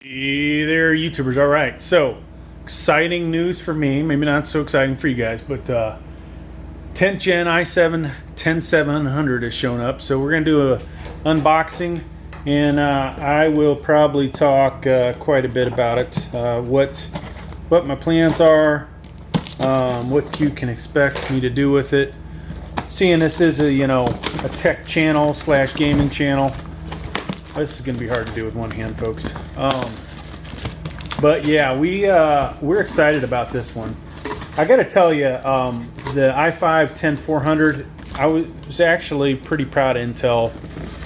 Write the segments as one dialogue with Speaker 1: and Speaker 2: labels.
Speaker 1: Hey there, YouTubers. All right, so exciting news for me, maybe not so exciting for you guys, but 10th gen i7 10700 has shown up. So we're going to do a unboxing, and I will probably talk quite a bit about it, what my plans are, what you can expect me to do with it. Seeing this is a tech channel / gaming channel. This is going to be hard to do with one hand, folks. But yeah, we're excited about this one. I got to tell you, the i5 10400, I was actually pretty proud of Intel.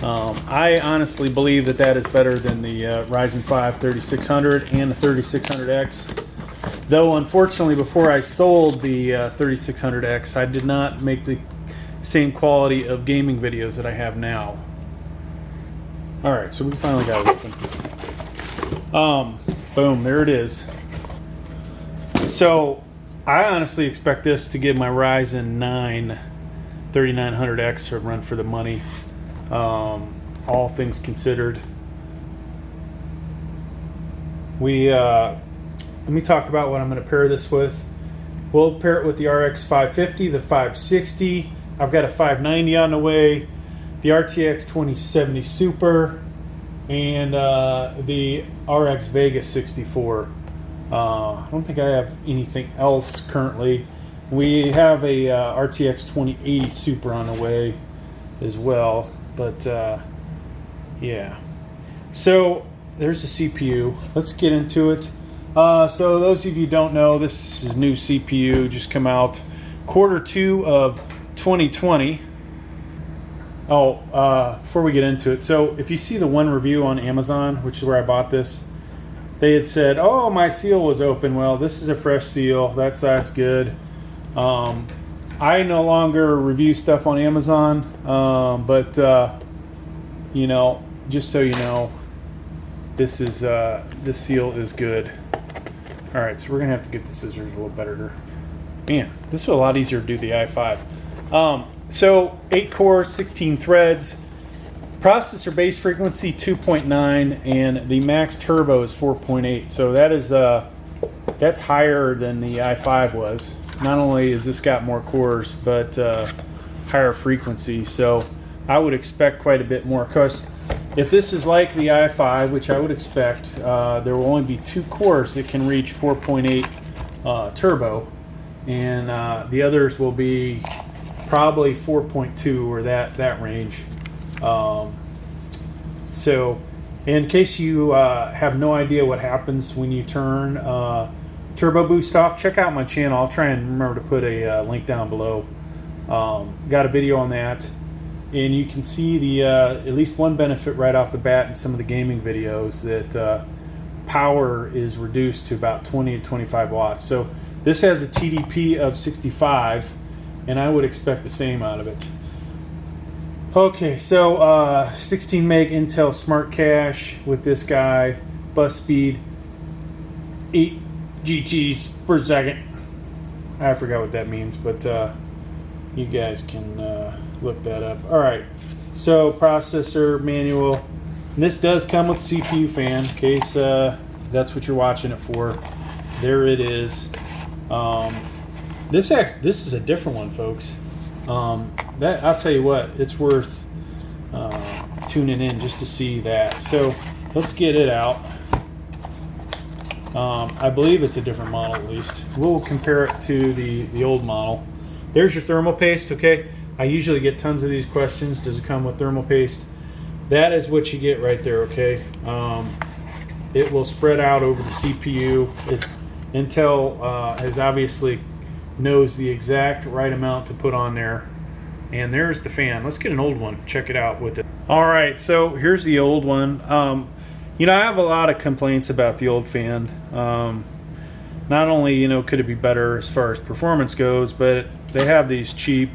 Speaker 1: I honestly believe that is better than the Ryzen 5 3600 and the 3600X. Though, unfortunately, before I sold the 3600X, I did not make the same quality of gaming videos that I have now. All right, so we finally got it open. Boom, there it is. So I honestly expect this to give my Ryzen 9 3900X a run for the money, all things considered. Let me talk about what I'm going to pair this with. We'll pair it with the RX 550, the 560. I've got a 590 on the way, the RTX 2070 Super, and the RX Vegas 64. I don't think I have anything else currently. We have a RTX 2080 Super on the way as well, but yeah. So there's the CPU. Let's get into it. So those of you who don't know, this is new CPU, just come out Q2 of 2020. Before we get into it, so if you see the one review on Amazon, which is where I bought this, they had said, oh, my seal was open. Well, this is a fresh seal. That's good. I no longer review stuff on Amazon, but just so you know, this seal is good. All right, so we're gonna have to get the scissors a little better. Man, this was a lot easier to do the i5. So 8 cores, 16 threads, processor base frequency 2.9, and the max turbo is 4.8. So that's higher than the i5 was. Not only has this got more cores, but higher frequency. So I would expect quite a bit more. Because if this is like the i5, which I would expect, there will only be 2 cores that can reach 4.8 turbo, and the others will be probably 4.2 or that range. So in case you have no idea what happens when you turn turbo boost off, check out my channel. I'll try and remember to put a link down below. Got a video on that, and you can see the at least one benefit right off the bat in some of the gaming videos, that power is reduced to about 20 to 25 watts. So this has a TDP of 65, and I would expect the same out of it. Okay, so 16 meg Intel Smart Cache with this guy, bus speed 8 GTs per second. I forgot what that means, but you guys can look that up. All right, so processor manual. This does come with CPU fan, in case that's what you're watching it for. There it is. This is a different one, folks. That I'll tell you what, it's worth tuning in just to see that. So let's get it out. I believe it's a different model, at least. We'll compare it to the old model. There's your thermal paste. Okay, I usually get tons of these questions. Does it come with thermal paste? That is what you get right there. Okay, it will spread out over the CPU. Intel has obviously knows the exact right amount to put on there. And there's the fan. Let's get an old one, check it out with it. All right, so here's the old one. I have a lot of complaints about the old fan. Not only could it be better as far as performance goes, but they have these cheap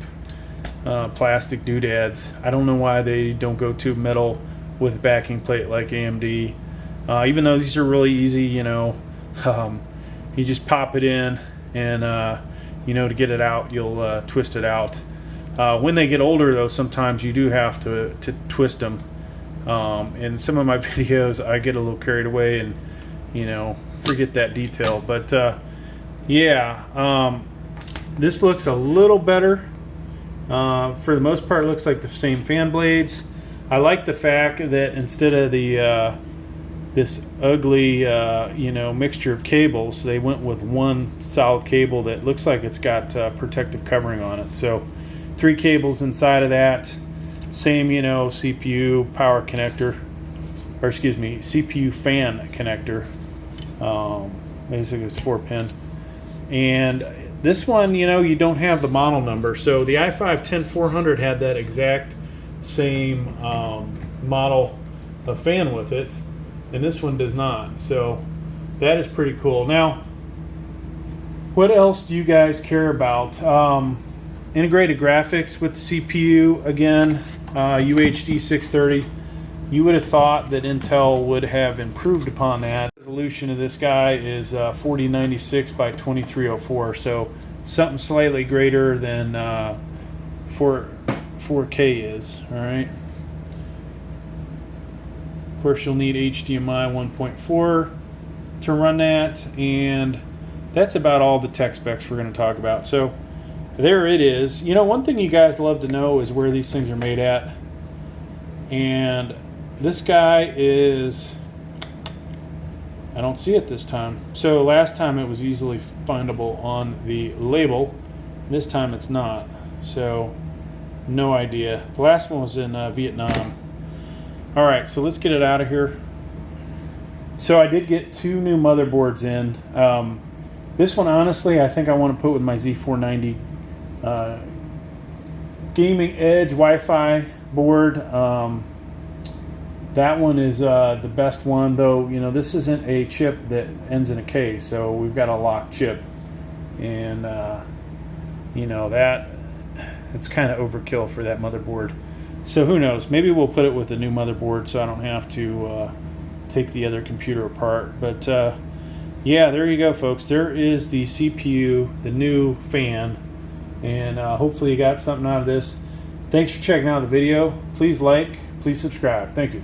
Speaker 1: plastic doodads. I don't know why they don't go to metal with backing plate like AMD. Even though these are really easy, you just pop it in, and to get it out, you'll twist it out. When they get older, though, sometimes you do have to twist them. In some of my videos, I get a little carried away and you know, forget that detail. But yeah, this looks a little better. For the most part, it looks like the same fan blades. I like the fact that instead of the this ugly you know, mixture of cables, they went with one solid cable that looks like it's got protective covering on it. So 3 cables inside of that, same, you know, CPU power connector, or excuse me, CPU fan connector. Basically it's 4-pin. And this one, you know, you don't have the model number. So the i5-10400 had that exact same model of fan with it, and this one does not. So that is pretty cool. Now, what else do you guys care about? Integrated graphics with the CPU again, UHD 630. You would have thought that Intel would have improved upon that. The resolution of this guy is 4096 by 2304, so something slightly greater than 4K is. All right. Of course, you'll need HDMI 1.4 to run that, and that's about all the tech specs we're going to talk about. So there it is. You know, one thing you guys love to know is where these things are made at, and this guy is, I don't see it this time. So last time it was easily findable on the label. This time it's not. So no idea. The last one was in Vietnam. All right, so let's get it out of here. So I did get 2 new motherboards in. This one, honestly, I think I want to put with my Z490 Gaming Edge Wi-Fi board. That one is the best one, though. You know, this isn't a chip that ends in a K, so we've got a locked chip, and you know, that it's kind of overkill for that motherboard. So who knows? Maybe we'll put it with a new motherboard, so I don't have to take the other computer apart. But yeah, there you go, folks. There is the CPU, the new fan, and hopefully you got something out of this. Thanks for checking out the video. Please like, please subscribe. Thank you.